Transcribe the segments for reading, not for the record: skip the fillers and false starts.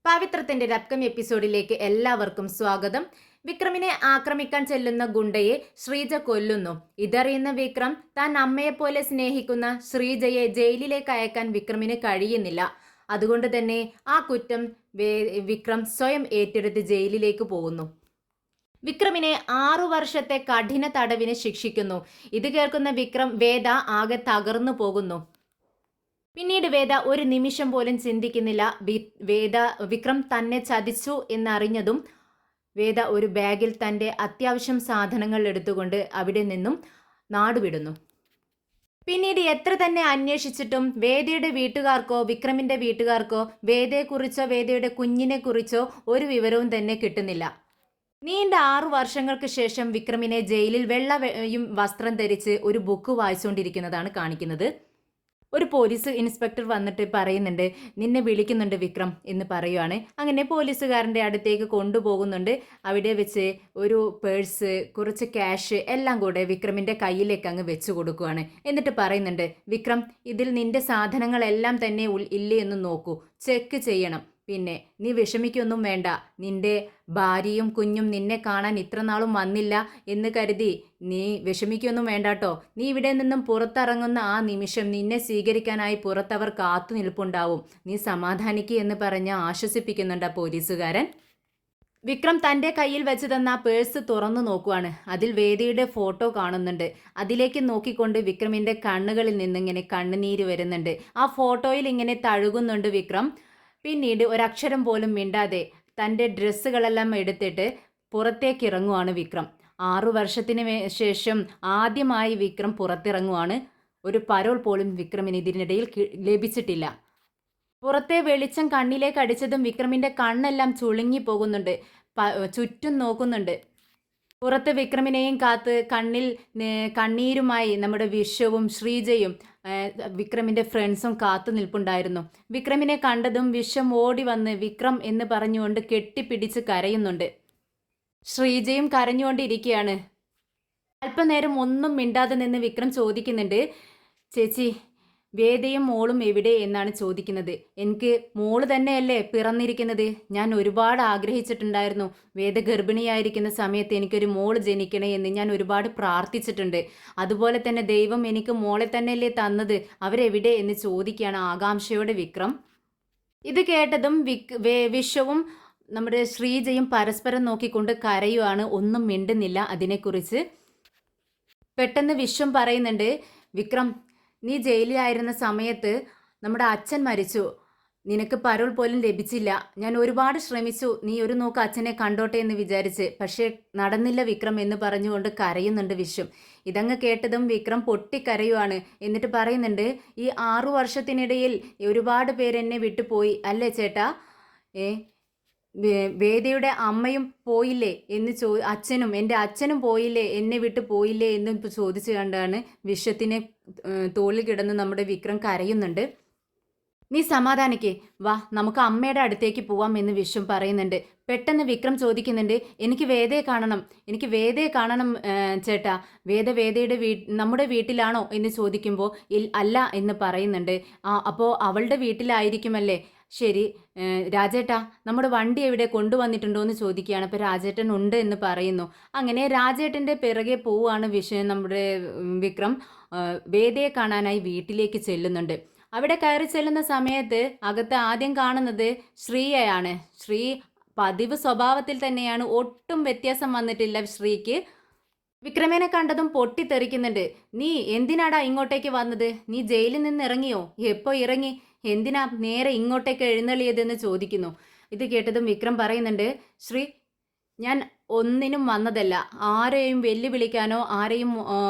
പവിത്രത്തിന്റെ രക്കം എപ്പിസോഡിലേക്ക് എല്ലാവർക്കും സ്വാഗതം. വിക്രമിനെ ആക്രമിക്കാൻ ചെല്ലുന്ന ഗുണ്ടയെ ശ്രീജ കൊല്ലുന്നു. ഇതറിയുന്ന വിക്രം താൻ അമ്മയെപ്പോലെ സ്നേഹിക്കുന്ന ശ്രീജയെ ജയിലിലേക്ക് അയക്കാൻ വിക്രമിന് കഴിയുന്നില്ല. അതുകൊണ്ട് തന്നെ ആ കുറ്റം വിക്രം സ്വയം ഏറ്റെടുത്ത് ജയിലിലേക്ക് പോകുന്നു. വിക്രമിനെ 6 വർഷത്തെ കഠിന തടവിന് ശിക്ഷിക്കുന്നു. ഇത് കേൾക്കുന്ന വേദ ആകെ തകർന്നു പോകുന്നു. പിന്നീട് വേദ ഒരു നിമിഷം പോലും ചിന്തിക്കുന്നില്ല. വിക്രം തന്നെ ചതിച്ചു എന്നറിഞ്ഞതും വേദ ഒരു ബാഗിൽ തൻ്റെ അത്യാവശ്യം സാധനങ്ങൾ എടുത്തുകൊണ്ട് അവിടെ നിന്നും നാടുവിടുന്നു. പിന്നീട് എത്ര തന്നെ അന്വേഷിച്ചിട്ടും വേദയുടെ വീട്ടുകാർക്കോ വിക്രമിൻ്റെ വീട്ടുകാർക്കോ വേദയെക്കുറിച്ചോ വേദയുടെ കുഞ്ഞിനെ കുറിച്ചോ ഒരു വിവരവും തന്നെ കിട്ടുന്നില്ല. നീണ്ട 6 വർഷങ്ങൾക്ക് ശേഷം വിക്രമിനെ ജയിലിൽ വെള്ളയും വസ്ത്രം ധരിച്ച് ഒരു ബുക്ക് വായിച്ചുകൊണ്ടിരിക്കുന്നതാണ് കാണിക്കുന്നത്. ഒരു പോലീസ് ഇൻസ്പെക്ടർ വന്നിട്ട് പറയുന്നുണ്ട്, നിന്നെ വിളിക്കുന്നുണ്ട് വിക്രം എന്ന് പറയുവാണ്. അങ്ങനെ പോലീസുകാരൻ്റെ അടുത്തേക്ക് കൊണ്ടുപോകുന്നുണ്ട്. അവിടെ വെച്ച് ഒരു പേഴ്സ്, കുറച്ച് ക്യാഷ് എല്ലാം കൂടെ വിക്രമിൻ്റെ കയ്യിലേക്ക് അങ്ങ് വെച്ചു കൊടുക്കുകയാണ്. എന്നിട്ട് പറയുന്നുണ്ട്, വിക്രം ഇതിൽ നിന്റെ സാധനങ്ങളെല്ലാം തന്നെ ഇല്ലേ എന്ന് നോക്കൂ, ചെക്ക് ചെയ്യണം. പിന്നെ നീ വിഷമിക്കൊന്നും വേണ്ട. നിന്റെ ഭാര്യയും കുഞ്ഞും നിന്നെ കാണാൻ ഇത്ര നാളും വന്നില്ല എന്ന് കരുതി നീ വിഷമിക്കൊന്നും വേണ്ടാട്ടോ. നീ ഇവിടെ നിന്നും പുറത്തിറങ്ങുന്ന ആ നിമിഷം നിന്നെ സ്വീകരിക്കാനായി പുറത്തവർ കാത്തു നിൽപ്പുണ്ടാവും. നീ സമാധാനിക്കുക എന്ന് പറഞ്ഞ് ആശ്വസിപ്പിക്കുന്നുണ്ട് പോലീസുകാരൻ. വിക്രം തൻ്റെ കയ്യിൽ വെച്ച് തന്ന ആ പേഴ്സ് തുറന്നു നോക്കുവാണ്. അതിൽ വേദിയുടെ ഫോട്ടോ കാണുന്നുണ്ട്. അതിലേക്ക് നോക്കിക്കൊണ്ട് വിക്രമിൻ്റെ കണ്ണുകളിൽ നിന്നിങ്ങനെ കണ്ണുനീര് വരുന്നുണ്ട്. ആ ഫോട്ടോയിൽ ഇങ്ങനെ തഴുകുന്നുണ്ട് വിക്രം. പിന്നീട് ഒരക്ഷരം പോലും മിണ്ടാതെ തൻ്റെ ഡ്രസ്സുകളെല്ലാം എടുത്തിട്ട് പുറത്തേക്ക് ഇറങ്ങുവാണ് വിക്രം. 6 വർഷത്തിന് ശേഷം ആദ്യമായി വിക്രം പുറത്തിറങ്ങുവാണ്. ഒരു പരോൾ പോലും വിക്രമിന് ഇതിനിടയിൽ ലഭിച്ചിട്ടില്ല. പുറത്തെ വെളിച്ചം കണ്ണിലേക്ക് അടിച്ചതും വിക്രമിൻ്റെ കണ്ണെല്ലാം ചുളുങ്ങി പോകുന്നുണ്ട്. ചുറ്റും നോക്കുന്നുണ്ട്. പുറത്ത് വിക്രമിനെയും കാത്ത് കണ്ണീരുമായി നമ്മുടെ വിശ്വവും ശ്രീജയും വിക്രമിൻ്റെ ഫ്രണ്ട്സും കാത്തു നിൽപ്പുണ്ടായിരുന്നു. വിക്രമിനെ കണ്ടതും വിശ്വം ഓടി വന്ന് വിക്രം എന്ന് പറഞ്ഞുകൊണ്ട് കെട്ടിപ്പിടിച്ച് കരയുന്നുണ്ട്. ശ്രീജയും കരഞ്ഞുകൊണ്ടിരിക്കുകയാണ്. അല്പനേരം ഒന്നും മിണ്ടാതെ നിന്ന് വിക്രം ചോദിക്കുന്നുണ്ട്, ചേച്ചി വേദയും മോളും എവിടെ എന്നാണ് ചോദിക്കുന്നത്. എനിക്ക് മോള് തന്നെയല്ലേ പിറന്നിരിക്കുന്നത്. ഞാൻ ഒരുപാട് ആഗ്രഹിച്ചിട്ടുണ്ടായിരുന്നു. വേദ ഗർഭിണിയായിരിക്കുന്ന സമയത്ത് എനിക്കൊരു മോള് ജനിക്കണേ എന്ന് ഞാൻ ഒരുപാട് പ്രാർത്ഥിച്ചിട്ടുണ്ട്. അതുപോലെ തന്നെ ദൈവം എനിക്ക് മോളെ തന്നെയല്ലേ തന്നത്, അവരെവിടെ എന്ന് ചോദിക്കുകയാണ് ആകാംക്ഷയോടെ വിക്രം. ഇത് കേട്ടതും വിശ്വവും നമ്മുടെ ശ്രീജയും പരസ്പരം നോക്കിക്കൊണ്ട് കരയുവാണ്. ഒന്നും മിണ്ടുന്നില്ല അതിനെക്കുറിച്ച്. പെട്ടെന്ന് വിശ്വം പറയുന്നുണ്ട്, വിക്രം നീ ജയിലിലായിരുന്ന സമയത്ത് നമ്മുടെ അച്ഛൻ മരിച്ചു. നിനക്ക് പരോൾ പോലും ലഭിച്ചില്ല. ഞാൻ ഒരുപാട് ശ്രമിച്ചു, നീ ഒരു നോക്ക് അച്ഛനെ കണ്ടോട്ടെ എന്ന് വിചാരിച്ച്. പക്ഷേ നടന്നില്ല വിക്രം എന്ന് പറഞ്ഞുകൊണ്ട് കരയുന്നുണ്ട് വിശ്വം. ഇതങ്ങ് കേട്ടതും വിക്രം പൊട്ടിക്കരയുവാണ്. എന്നിട്ട് പറയുന്നുണ്ട്, ഈ 6 വർഷത്തിനിടയിൽ ഒരുപാട് പേരെന്നെ വിട്ടുപോയി അല്ലേ ചേട്ടാ. വേദയുടെ അമ്മയും പോയില്ലേ എന്ന് അച്ഛനും എൻ്റെ അച്ഛനും പോയില്ലേ, എന്നെ വിട്ട് പോയില്ലേ എന്ന് ചോദിച്ചു കണ്ടാണ് വിശ്വത്തിനെ തോളിൽ കിടന്ന് നമ്മുടെ വിക്രം കരയുന്നുണ്ട്. നീ സമാധാനിക്കേ, വാ നമുക്ക് അമ്മയുടെ അടുത്തേക്ക് പോവാം എന്ന് വിശ്വം പറയുന്നുണ്ട്. പെട്ടെന്ന് വിക്രം ചോദിക്കുന്നുണ്ട്, എനിക്ക് വേദയെ കാണണം, എനിക്ക് വേദയെ കാണണം ചേട്ടാ. വേദയുടെ നമ്മുടെ വീട്ടിലാണോ എന്ന് ചോദിക്കുമ്പോൾ അല്ല എന്ന് പറയുന്നുണ്ട്. അപ്പോൾ അവളുടെ വീട്ടിലായിരിക്കുമല്ലേ. ശരി രാജേട്ടാ, നമ്മുടെ വണ്ടി എവിടെ കൊണ്ടുവന്നിട്ടുണ്ടോ എന്ന് ചോദിക്കുകയാണ്. അപ്പോൾ രാജേട്ടൻ ഉണ്ട് എന്ന് പറയുന്നു. അങ്ങനെ രാജേട്ടൻ്റെ പിറകെ പോവുകയാണ് നമ്മുടെ വിക്രം. വേദയെ കാണാനായി വീട്ടിലേക്ക് ചെല്ലുന്നുണ്ട്. അവിടെ കയറി ചെല്ലുന്ന സമയത്ത് അകത്ത് ആദ്യം കാണുന്നത് ശ്രീയയാണ്. ശ്രീ പതിവ് സ്വഭാവത്തിൽ തന്നെയാണ്, ഒട്ടും വ്യത്യാസം വന്നിട്ടില്ല ശ്രീക്ക്. വിക്രമനെ കണ്ടതും പൊട്ടിത്തെറിക്കുന്നുണ്ട്. നീ എന്തിനാടാ ഇങ്ങോട്ടേക്ക് വന്നത്? നീ ജയിലിൽ നിന്ന് ഇറങ്ങിയോ? എപ്പോൾ ഇറങ്ങി? എന്തിനാ നേരെ ഇങ്ങോട്ടേക്ക് എഴുന്നള്ളിയതെന്ന് ചോദിക്കുന്നു. ഇത് കേട്ടതും വിക്രം പറയുന്നുണ്ട്, ശ്രീ ഞാൻ ഒന്നിനും വന്നതല്ല. ആരെയും വെല്ലുവിളിക്കാനോ ആരെയും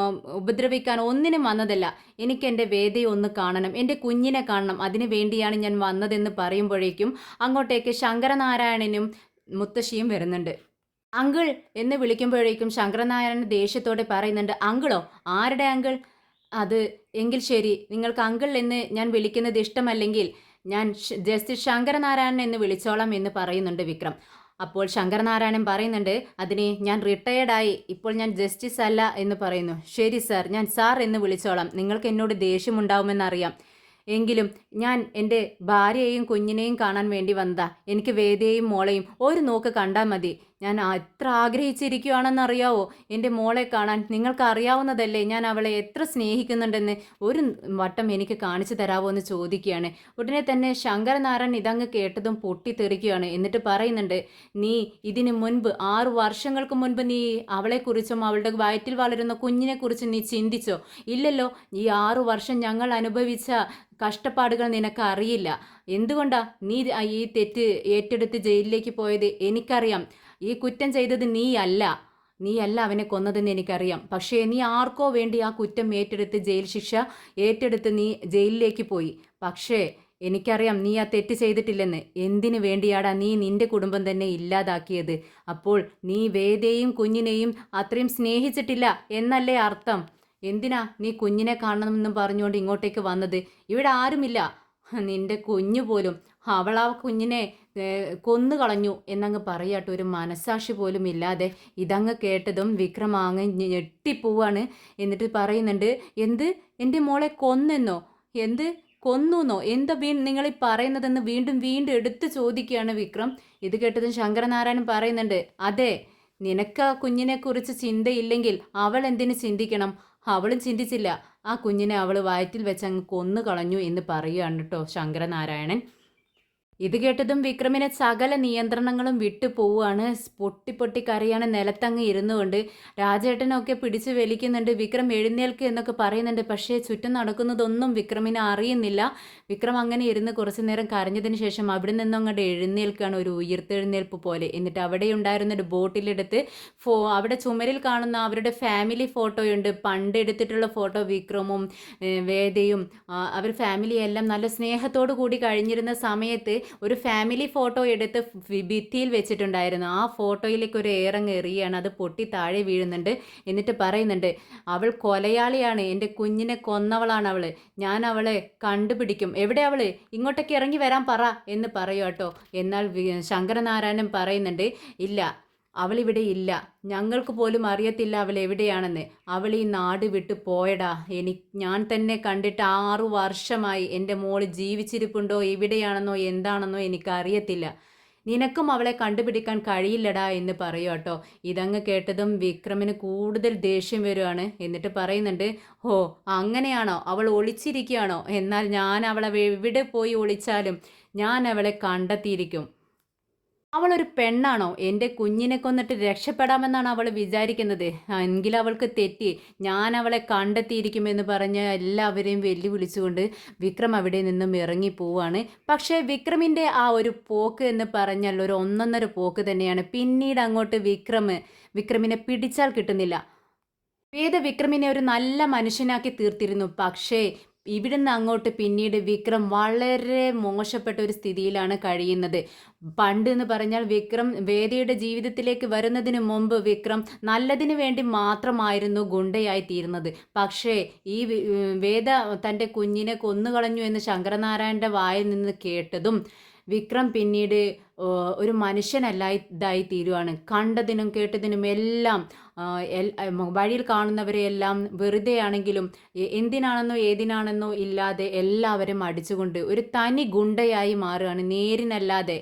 ഉപദ്രവിക്കാനോ ഒന്നിനും വന്നതല്ല. എനിക്ക് എൻ്റെ വേദയെ ഒന്ന് കാണണം, എൻ്റെ കുഞ്ഞിനെ കാണണം, അതിനു വേണ്ടിയാണ് ഞാൻ വന്നതെന്ന് പറയുമ്പോഴേക്കും അങ്ങോട്ടേക്ക് ശങ്കരനാരായണനും മുത്തശ്ശിയും വരുന്നുണ്ട്. അങ്കിൾ എന്ന് വിളിക്കുമ്പോഴേക്കും ശങ്കരനാരായണൻ ദേഷ്യത്തോടെ പറയുന്നുണ്ട്, അങ്കിളോ? ആരുടെ അങ്കിൾ? അത് എങ്കിൽ ശരി, നിങ്ങൾക്ക് അങ്കിൾ എന്ന് ഞാൻ വിളിക്കുന്നത് ഇഷ്ടമല്ലെങ്കിൽ ഞാൻ ജസ്റ്റിസ് ശങ്കരനാരായണൻ എന്ന് വിളിച്ചോളാം എന്ന് പറയുന്നുണ്ട് വിക്രം. അപ്പോൾ ശങ്കരനാരായണൻ പറയുന്നുണ്ട്, അതിന് ഞാൻ റിട്ടയേർഡായി, ഇപ്പോൾ ഞാൻ ജസ്റ്റിസ് അല്ല എന്ന് പറയുന്നു. ശരി സാർ, ഞാൻ സാർ എന്ന് വിളിച്ചോളാം, നിങ്ങൾക്ക് എന്നോട് ദേഷ്യമുണ്ടാവുമെന്നറിയാം. എങ്കിലും ഞാൻ എൻ്റെ ഭാര്യയെയും കുഞ്ഞിനെയും കാണാൻ വേണ്ടി വന്നതാ. എനിക്ക് വേദയെയും മോളെയും ഒരു നോക്ക് കണ്ടാൽ മതി. ഞാൻ എത്ര ആഗ്രഹിച്ചിരിക്കുകയാണെന്നറിയാവോ എൻ്റെ മോളെ കാണാൻ. നിങ്ങൾക്ക് അറിയാവുന്നതല്ലേ ഞാൻ അവളെ എത്ര സ്നേഹിക്കുന്നുണ്ടെന്ന്. ഒരു വട്ടം എനിക്ക് കാണിച്ചു തരാമോ എന്ന് ചോദിക്കുകയാണ്. ഉടനെ തന്നെ ശങ്കരനാരായണൻ ഇതങ്ങ് കേട്ടതും പൊട്ടിത്തെറിക്കുകയാണ്. എന്നിട്ട് പറയുന്നുണ്ട്, നീ ഇതിനു മുൻപ് 6 വർഷങ്ങൾക്ക് മുൻപ് നീ അവളെക്കുറിച്ചും അവളുടെ വയറ്റിൽ വളരുന്ന കുഞ്ഞിനെക്കുറിച്ചും നീ ചിന്തിച്ചോ? ഇല്ലല്ലോ. ഈ 6 വർഷം ഞങ്ങൾ അനുഭവിച്ച കഷ്ടപ്പാടുകൾ നിനക്ക് അറിയില്ല. എന്തുകൊണ്ടാ നീ ഈ തെറ്റ് ഏറ്റെടുത്ത് ജയിലിലേക്ക് പോയത്? എനിക്കറിയാം. ഈ കുറ്റം ചെയ്തത് നീയല്ല അവനെ കൊന്നതെന്ന് എനിക്കറിയാം. പക്ഷേ നീ ആർക്കോ വേണ്ടി ആ കുറ്റം ഏറ്റെടുത്ത് ജയിൽ ശിക്ഷ ഏറ്റെടുത്ത് നീ ജയിലിലേക്ക് പോയി. പക്ഷേ എനിക്കറിയാം നീ ആ തെറ്റ് ചെയ്തിട്ടില്ലെന്ന്. എന്തിനു വേണ്ടിയാടാ നീ നിന്റെ കുടുംബം തന്നെ ഇല്ലാതാക്കിയത്? അപ്പോൾ നീ വേദയെയും കുഞ്ഞിനെയും അത്രയും സ്നേഹിച്ചിട്ടില്ല എന്നല്ലേ അർത്ഥം? എന്തിനാ നീ കുഞ്ഞിനെ കാണണമെന്നും പറഞ്ഞുകൊണ്ട് ഇങ്ങോട്ടേക്ക് വന്നത്? ഇവിടെ ആരുമില്ല, നിന്റെ കുഞ്ഞു പോലും. അവൾ ആ കുഞ്ഞിനെ കൊന്നു കളഞ്ഞു എന്നങ്ങ് പറയാട്ടോ. ഒരു മനസാക്ഷി പോലും ഇല്ലാതെ. ഇതങ്ങ് കേട്ടതും വിക്രം അങ്ങ് ഞെട്ടിപ്പോവാണ്. എന്നിട്ട് പറയുന്നുണ്ട്, എന്ത്, എൻ്റെ മോളെ കൊന്നെന്നോ? എന്ത് കൊന്നുന്നോ? എന്താ നിങ്ങളീ പറയുന്നതെന്ന് വീണ്ടും വീണ്ടും എടുത്തു ചോദിക്കുകയാണ് വിക്രം. ഇത് കേട്ടതും ശങ്കരനാരായണൻ പറയുന്നുണ്ട്, അതെ, നിനക്ക് ആ കുഞ്ഞിനെക്കുറിച്ച് ചിന്തയില്ലെങ്കിൽ അവൾ എന്തിനു ചിന്തിക്കണം? അവളും ചിന്തിച്ചില്ല. ആ കുഞ്ഞിനെ അവൾ വയറ്റിൽ വെച്ച് അങ്ങ് കൊന്നു കളഞ്ഞു എന്ന് പറയുകയാണ് കേട്ടോ ശങ്കരനാരായണൻ. ഇത് കേട്ടതും വിക്രമിനെ സകല നിയന്ത്രണങ്ങളും വിട്ടു പോവുകയാണ്. പൊട്ടി പൊട്ടി കരയാണ്. നിലത്തങ്ങ് ഇരുന്നുകൊണ്ട് രാജേട്ടനൊക്കെ പിടിച്ചു വലിക്കുന്നുണ്ട്. വിക്രം എഴുന്നേൽക്ക് എന്നൊക്കെ പറയുന്നുണ്ട്. പക്ഷേ ചുറ്റും നടക്കുന്നതൊന്നും വിക്രമിനെ അറിയുന്നില്ല. വിക്രം അങ്ങനെ ഇരുന്ന് കുറച്ചു നേരം കരഞ്ഞതിന് ശേഷം അവിടെ നിന്നും അങ്ങോട്ട് എഴുന്നേൽക്കുകയാണ്, ഒരു ഉയർത്തെഴുന്നേൽപ്പ് പോലെ. എന്നിട്ട് അവിടെ ഉണ്ടായിരുന്നൊരു ബോട്ടിലെടുത്ത് അവിടെ ചുമരിൽ കാണുന്ന അവരുടെ ഫാമിലി ഫോട്ടോയുണ്ട്. പണ്ട് എടുത്തിട്ടുള്ള ഫോട്ടോ. വിക്രമും വേദയും അവർ ഫാമിലിയെല്ലാം നല്ല സ്നേഹത്തോടു കൂടി കഴിഞ്ഞിരുന്ന സമയത്ത് ഒരു ഫാമിലി ഫോട്ടോ എടുത്ത് ഭിത്തിയിൽ വെച്ചിട്ടുണ്ടായിരുന്നു. ആ ഫോട്ടോയിലേക്ക് ഒരു ഏറങ്ങ് എറിയാണ്. അത് പൊട്ടി താഴെ വീഴുന്നുണ്ട്. എന്നിട്ട് പറയുന്നുണ്ട്, അവൾ കൊലയാളിയാണ്, എൻ്റെ കുഞ്ഞിനെ കൊന്നവളാണ് അവൾ. ഞാൻ അവളെ കണ്ടുപിടിക്കും. എവിടെ അവൾ? ഇങ്ങോട്ടേക്ക് ഇറങ്ങി വരാൻ പറ എന്ന് പറയൂ കേട്ടോ. എന്നാൽ ശങ്കരനാരായണൻ പറയുന്നുണ്ട്, ഇല്ല, അവളിവിടെ ഇല്ല. ഞങ്ങൾക്ക് പോലും അറിയത്തില്ല അവൾ എവിടെയാണെന്ന്. അവൾ ഈ നാട് വിട്ട് പോയടാ. ഞാൻ തന്നെ കണ്ടിട്ട് 6 വർഷമായി. എൻ്റെ മോള് ജീവിച്ചിരിപ്പുണ്ടോ എവിടെയാണെന്നോ എന്താണെന്നോ എനിക്കറിയത്തില്ല. നിനക്കും അവളെ കണ്ടുപിടിക്കാൻ കഴിയില്ലടാ എന്ന് പറയൂ കേട്ടോ. ഇതങ്ങ് കേട്ടതും വിക്രമിന് കൂടുതൽ ദേഷ്യം വരുവാണ്. എന്നിട്ട് പറയുന്നുണ്ട്, ഓ അങ്ങനെയാണോ? അവൾ ഒളിച്ചിരിക്കുകയാണോ? എന്നാൽ ഞാൻ അവളെ എവിടെ പോയി ഒളിച്ചാലും ഞാൻ അവളെ കണ്ടെത്തിയിരിക്കും. അവളൊരു പെണ്ണാണോ? എൻ്റെ കുഞ്ഞിനെ കൊന്നിട്ട് രക്ഷപ്പെടാമെന്നാണ് അവൾ വിചാരിക്കുന്നത്. എങ്കിൽ അവൾക്ക് തെറ്റി. ഞാൻ അവളെ കണ്ടെത്തിയിരിക്കുമെന്ന് പറഞ്ഞ് എല്ലാവരെയും വെല്ലുവിളിച്ചുകൊണ്ട് വിക്രം അവിടെ നിന്നും ഇറങ്ങി പോവാണ്. പക്ഷേ വിക്രമിൻ്റെ ആ ഒരു പോക്ക് എന്ന് പറഞ്ഞാൽ ഒരു ഒന്നൊന്നര പോക്ക് തന്നെയാണ്. പിന്നീട് അങ്ങോട്ട് വിക്രമിനെ പിടിച്ചാൽ കിട്ടുന്നില്ല. വിക്രമിനെ ഒരു നല്ല മനുഷ്യനാക്കി തീർത്തിരുന്നു. പക്ഷേ ഇവിടുന്ന് അങ്ങോട്ട് പിന്നീട് വിക്രം വളരെ മോശപ്പെട്ട ഒരു സ്ഥിതിയിലാണ് കഴിയുന്നത്. പണ്ട് എന്ന് പറഞ്ഞാൽ വിക്രം വേദയുടെ ജീവിതത്തിലേക്ക് വരുന്നതിന് മുമ്പ് വിക്രം നല്ലതിനു വേണ്ടി മാത്രമായിരുന്നു ഗുണ്ടയായി തീരുന്നത്. പക്ഷേ ഈ വേദ തൻ്റെ കുഞ്ഞിനെ കൊന്നുകളഞ്ഞു എന്ന് ശങ്കരനാരായണൻ്റെ വായിൽ നിന്ന് കേട്ടതും വിക്രം പിന്നീട് ഒരു മനുഷ്യനല്ലാതായി തീരുവാണ്. കണ്ടതിനും കേട്ടതിനും എല്ലാം വഴിയിൽ കാണുന്നവരെയെല്ലാം വെറുതെയാണെങ്കിലും എന്തിനാണെന്നോ ഏതിനാണെന്നോ ഇല്ലാതെ എല്ലാവരും അടിച്ചുകൊണ്ട് ഒരു തനി ഗുണ്ടയായി മാറുകയാണ്. നേരിനല്ലാതെ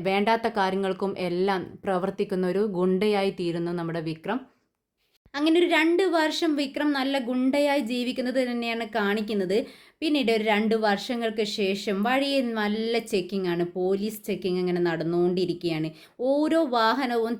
വേണ്ടാത്ത കാര്യങ്ങൾക്കും എല്ലാം പ്രവർത്തിക്കുന്ന ഒരു ഗുണ്ടയായി തീരുന്നു നമ്മുടെ വിക്രം. അങ്ങനെ ഒരു 2 വർഷം വിക്രം നല്ല ഗുണ്ടയായി ജീവിക്കുന്നത് തന്നെയാണ് കാണിക്കുന്നത്. പിന്നീട് ഒരു 2 വർഷങ്ങൾക്ക് ശേഷം വഴിയിൽ നല്ല ചെക്കിംഗ് ആണ്. പോലീസ് ചെക്കിംഗ് അങ്ങനെ നടന്നുകൊണ്ടിരിക്കുകയാണ്. ഓരോ വാഹനവും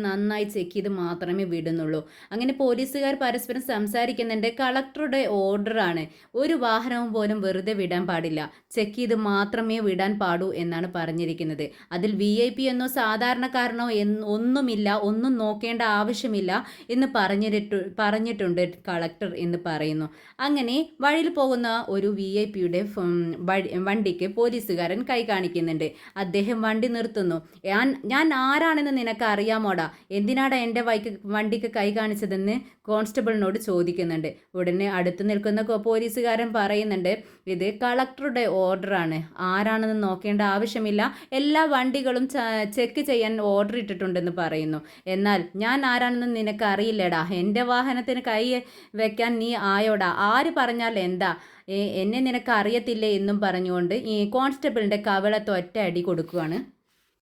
നന്നായി ചെക്ക് ചെയ്ത് മാത്രമേ വിടുന്നുള്ളൂ. അങ്ങനെ പോലീസുകാർ പരസ്പരം സംസാരിക്കുന്നുണ്ട്. കളക്ടറുടെ ഓർഡറാണ്, ഒരു വാഹനവും പോലും വെറുതെ വിടാൻ പാടില്ല, ചെക്ക് ചെയ്ത് മാത്രമേ വിടാൻ പാടൂ എന്നാണ് പറഞ്ഞിരിക്കുന്നത്. അതിൽ VIP എന്നോ സാധാരണക്കാരനോ ഒന്നുമില്ല, ഒന്നും നോക്കേണ്ട ആവശ്യമില്ല എന്ന് പറഞ്ഞിട്ടുണ്ട് കളക്ടർ എന്ന് പറയുന്നു. അങ്ങനെ വഴിയിൽ പോകുന്ന ഒരു VIP-യുടെ വണ്ടിക്ക് പോലീസുകാരൻ കൈ കാണിക്കുന്നുണ്ട്. അദ്ദേഹം വണ്ടി നിർത്തുന്നു. ഞാൻ ആരാണെന്ന് നിനക്ക് അറിയാമോടാ? എന്തിനാടാ എൻ്റെ വണ്ടിക്ക് കൈ കാണിച്ചതെന്ന് കോൺസ്റ്റബിളിനോട് ചോദിക്കുന്നുണ്ട്. ഉടനെ അടുത്ത് നിൽക്കുന്ന പോലീസുകാരൻ പറയുന്നുണ്ട്, ഇത് കളക്ടറുടെ ഓർഡറാണ്, ആരാണെന്ന് നോക്കേണ്ട ആവശ്യമില്ല, എല്ലാ വണ്ടികളും ചെക്ക് ചെയ്യാൻ ഓർഡർ ഇട്ടിട്ടുണ്ടെന്ന് പറയുന്നു. എന്നാൽ ഞാൻ ആരാണെന്ന് നിനക്ക് അറിയില്ലടാ, എൻ്റെ വാഹനത്തിന് കൈ വെക്കാൻ നീ ആയോടാ? ആര് പറഞ്ഞാൽ എന്താ? എന്നെ നിനക്ക് അറിയത്തില്ലേ എന്നും പറഞ്ഞുകൊണ്ട് ഈ കോൺസ്റ്റബിളിൻ്റെ കവളത്ത് ഒറ്റ അടി കൊടുക്കുകയാണ്.